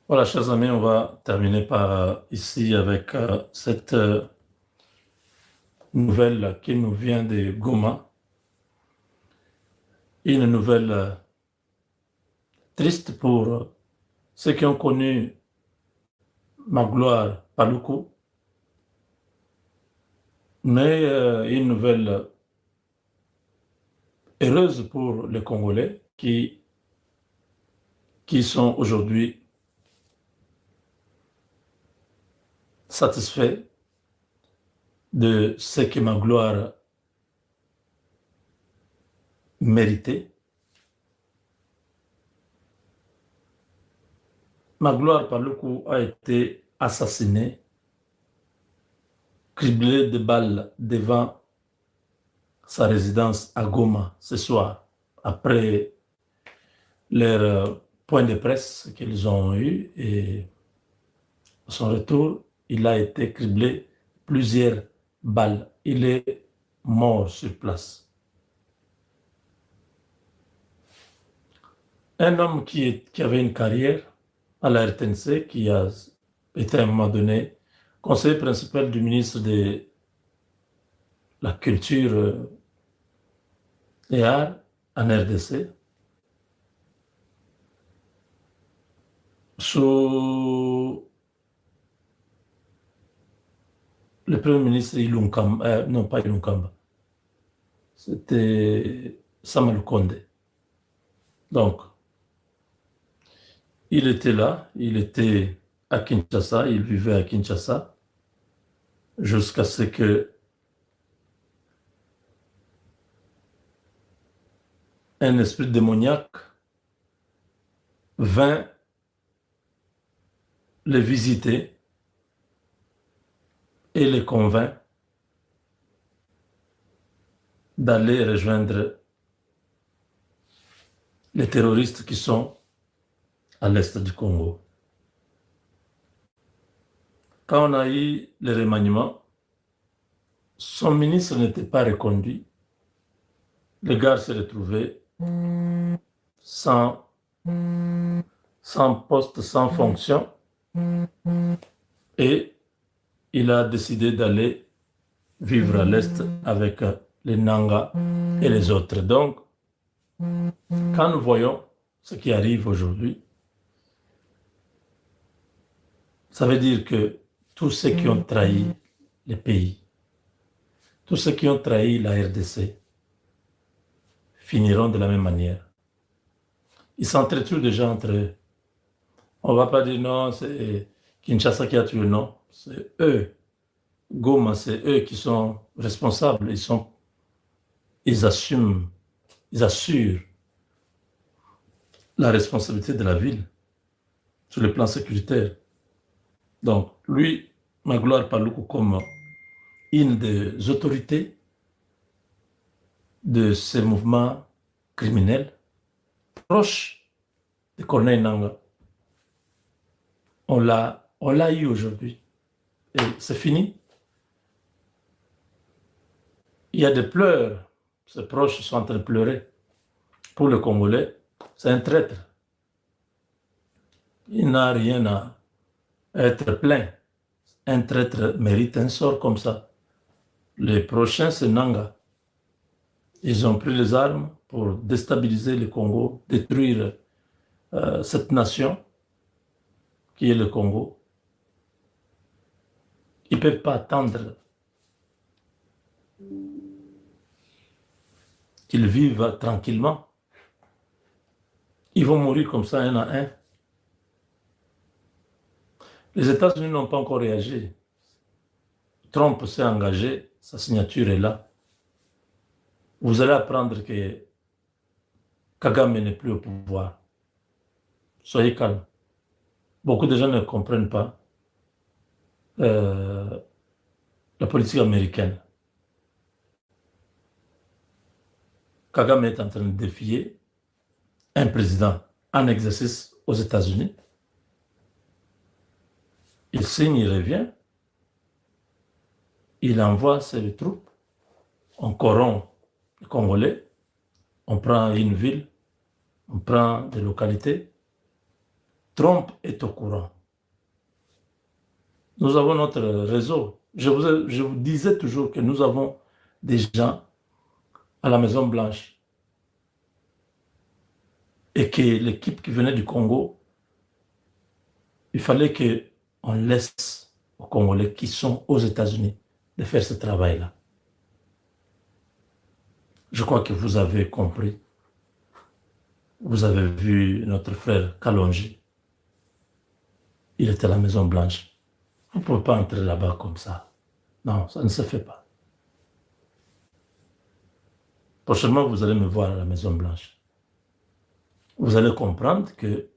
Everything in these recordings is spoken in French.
Voilà, chers amis, on va terminer par ici avec cette nouvelle qui nous vient de Goma. Une nouvelle triste pour ceux qui ont connu Magloire Paluku, mais une nouvelle heureuse pour les Congolais qui sont aujourd'hui satisfaits de ce que Magloire méritait. Magloire Paluku a été assassiné, criblé de balles devant sa résidence à Goma ce soir, après leur point de presse qu'ils ont eu et à son retour, il a été criblé plusieurs balles. Il est mort sur place. Un homme qui avait une carrière à la RTNC, qui a été à un moment donné conseiller principal du ministre de la Culture et Arts en RDC, sous le premier ministre Ilunkamba, non pas Ilunkamba, c'était Samuel Konde. Donc, il était là, il était à Kinshasa, il vivait à Kinshasa, jusqu'à ce que un esprit démoniaque vint le visiter et le convainc d'aller rejoindre les terroristes qui sont à l'est du Congo. Quand on a eu le remaniement, son ministre n'était pas reconduit. Le gars s'est retrouvé sans, sans poste, sans fonction, et il a décidé d'aller vivre à l'est avec les Nanga et les autres. Donc, quand nous voyons ce qui arrive aujourd'hui, ça veut dire que tous ceux qui ont trahi les pays, tous ceux qui ont trahi la RDC, finiront de la même manière. Ils s'entretuent déjà entre eux. On ne va pas dire non, c'est Kinshasa qui a tué, non. C'est eux. Goma, c'est eux qui sont responsables. Ils assument, ils assurent la responsabilité de la ville sur le plan sécuritaire. Donc, lui, Magloire Paluku, comme une des autorités de ces mouvements criminels, proche de Corneille Nanga, on l'a eu aujourd'hui. Et c'est fini. Il y a des pleurs. Ses proches sont en train de pleurer. Pour le Congolais, c'est un traître. Il n'a rien à être plaint. Un traître mérite un sort comme ça. Les prochains, c'est Nanga. Ils ont pris les armes pour déstabiliser le Congo, détruire cette nation qui est le Congo. Ils ne peuvent pas attendre qu'ils vivent tranquillement. Ils vont mourir comme ça un à un. Les États-Unis n'ont pas encore réagi. Trump s'est engagé, sa signature est là. Vous allez apprendre que Kagame n'est plus au pouvoir. Soyez calme. Beaucoup de gens ne comprennent pas la politique américaine. Kagame est en train de défier un président en exercice aux États-Unis. Il signe, il revient. Il envoie ses troupes. On corrompt les Congolais. On prend une ville. On prend des localités. Trump est au courant. Nous avons notre réseau. Je vous disais toujours que nous avons des gens à la Maison-Blanche et que l'équipe qui venait du Congo, il fallait qu'on laisse aux Congolais qui sont aux États-Unis de faire ce travail-là. Je crois que vous avez compris. Vous avez vu notre frère Kalonji. Il était à la Maison-Blanche. Vous ne pouvez pas entrer là-bas comme ça. Non, ça ne se fait pas. Prochainement, vous allez me voir à la Maison-Blanche. Vous allez comprendre que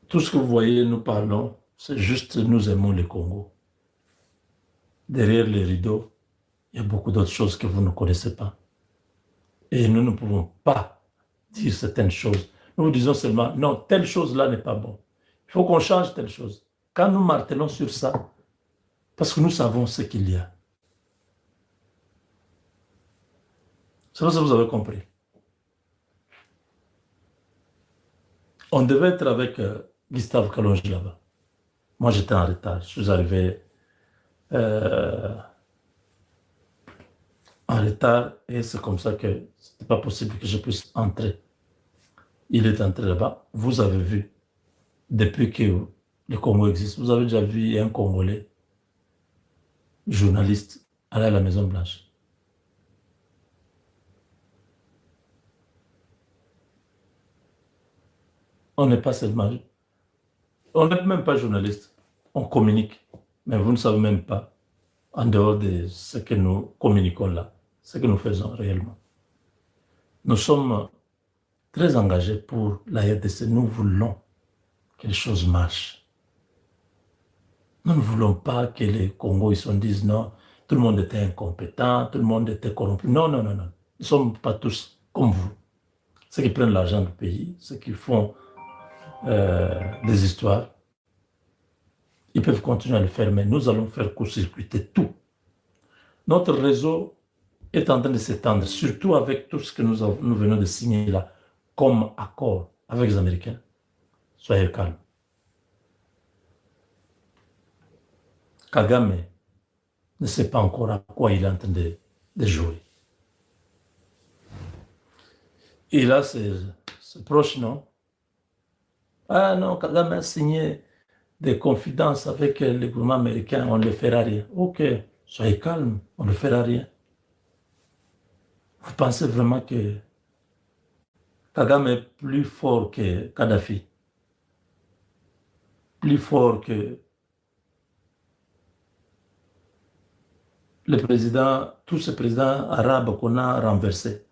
tout ce que vous voyez, nous parlons, c'est juste nous aimons le Congo. Derrière les rideaux, il y a beaucoup d'autres choses que vous ne connaissez pas. Et nous ne pouvons pas dire certaines choses. Nous vous disons seulement, non, telle chose-là n'est pas bon. Il faut qu'on change telle chose. Quand nous martelons sur ça, parce que nous savons ce qu'il y a. C'est ça que vous avez compris. On devait être avec Gustave Kalonji là-bas. Moi, j'étais en retard. Je suis arrivé en retard et c'est comme ça que ce n'était pas possible que je puisse entrer. Il est entré là-bas. Vous avez vu, depuis que le Congo existe, vous avez déjà vu un Congolais journaliste aller à la Maison-Blanche. On n'est pas seulement... On n'est même pas journaliste. On communique. Mais vous ne savez même pas, en dehors de ce que nous communiquons là, ce que nous faisons réellement. Nous sommes très engagés pour la RDC. Nous voulons que les choses marchent. Nous ne voulons pas que les Congos ils se disent non, tout le monde était incompétent, tout le monde était corrompu. Non, non, non, non. Nous ne sommes pas tous comme vous. Ceux qui prennent l'argent du pays, ceux qui font des histoires, ils peuvent continuer à le faire, mais nous allons faire court-circuiter tout. Notre réseau est en train de s'étendre, surtout avec tout ce que nous venons de signer là, comme accord avec les Américains. Soyez calmes. Kagame ne sait pas encore à quoi il est en train de jouer. Et là, c'est proche, non? Ah non, Kagame a signé des confidences avec le gouvernement américain, on ne le fera rien. Ok, soyez calme, on ne fera rien. Vous pensez vraiment que Kagame est plus fort que Kadhafi? Plus fort que le président, tous ces présidents arabes qu'on a renversés,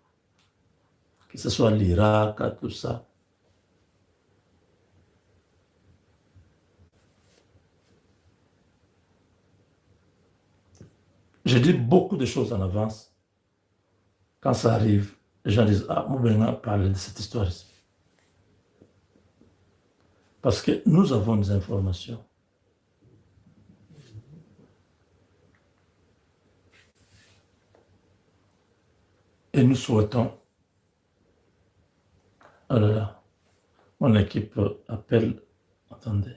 que ce soit l'Irak, tout ça. Je dis beaucoup de choses en avance. Quand ça arrive, les gens disent, ah, Moubenga parle de cette histoire ici. Parce que nous avons des informations. Et nous souhaitons, oh là là, mon équipe appelle, attendez.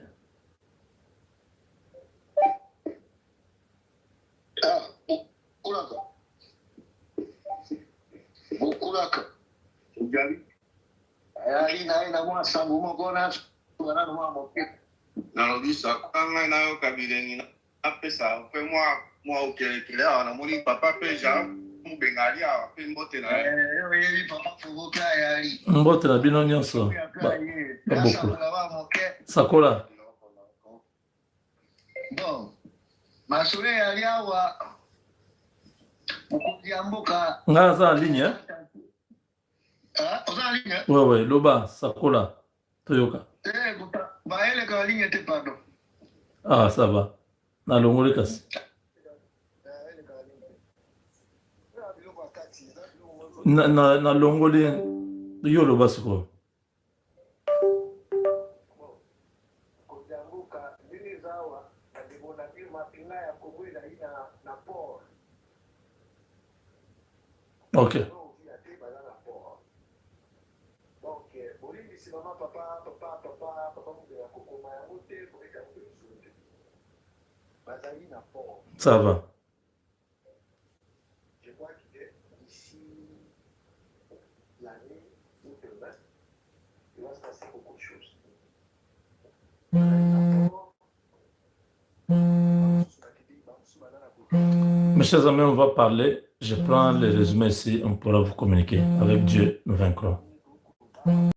Ah, Bukulaka. Bukulaka. Ugali. Ayali na mwa sangu mokona tuna na mwa moke. Na lobisa kanga na yo kabireni na apesa pe mwa okele na moni papa peja mubengali a pe mbote na. Yeli papa fubuka ayali. Mbote na bino nyonso. Beaucoup. Sakola. Bon. Masole yali awa Mboka. Nga za en ligne, hein? Ah, oza en ligne? Ouais, ouais, Loba, Sakola, Toyoka. Baele ka ligne te pardon. Ah, ça va. Na longole kasi. Na longole yo Loba siko. Ok. Ça va. Je crois que d'ici l'année ou demain, il va se passer beaucoup de choses. Mes chers amis, on va parler. Je prends le résumé ici, on pourra vous communiquer. Avec Dieu, nous vaincrons.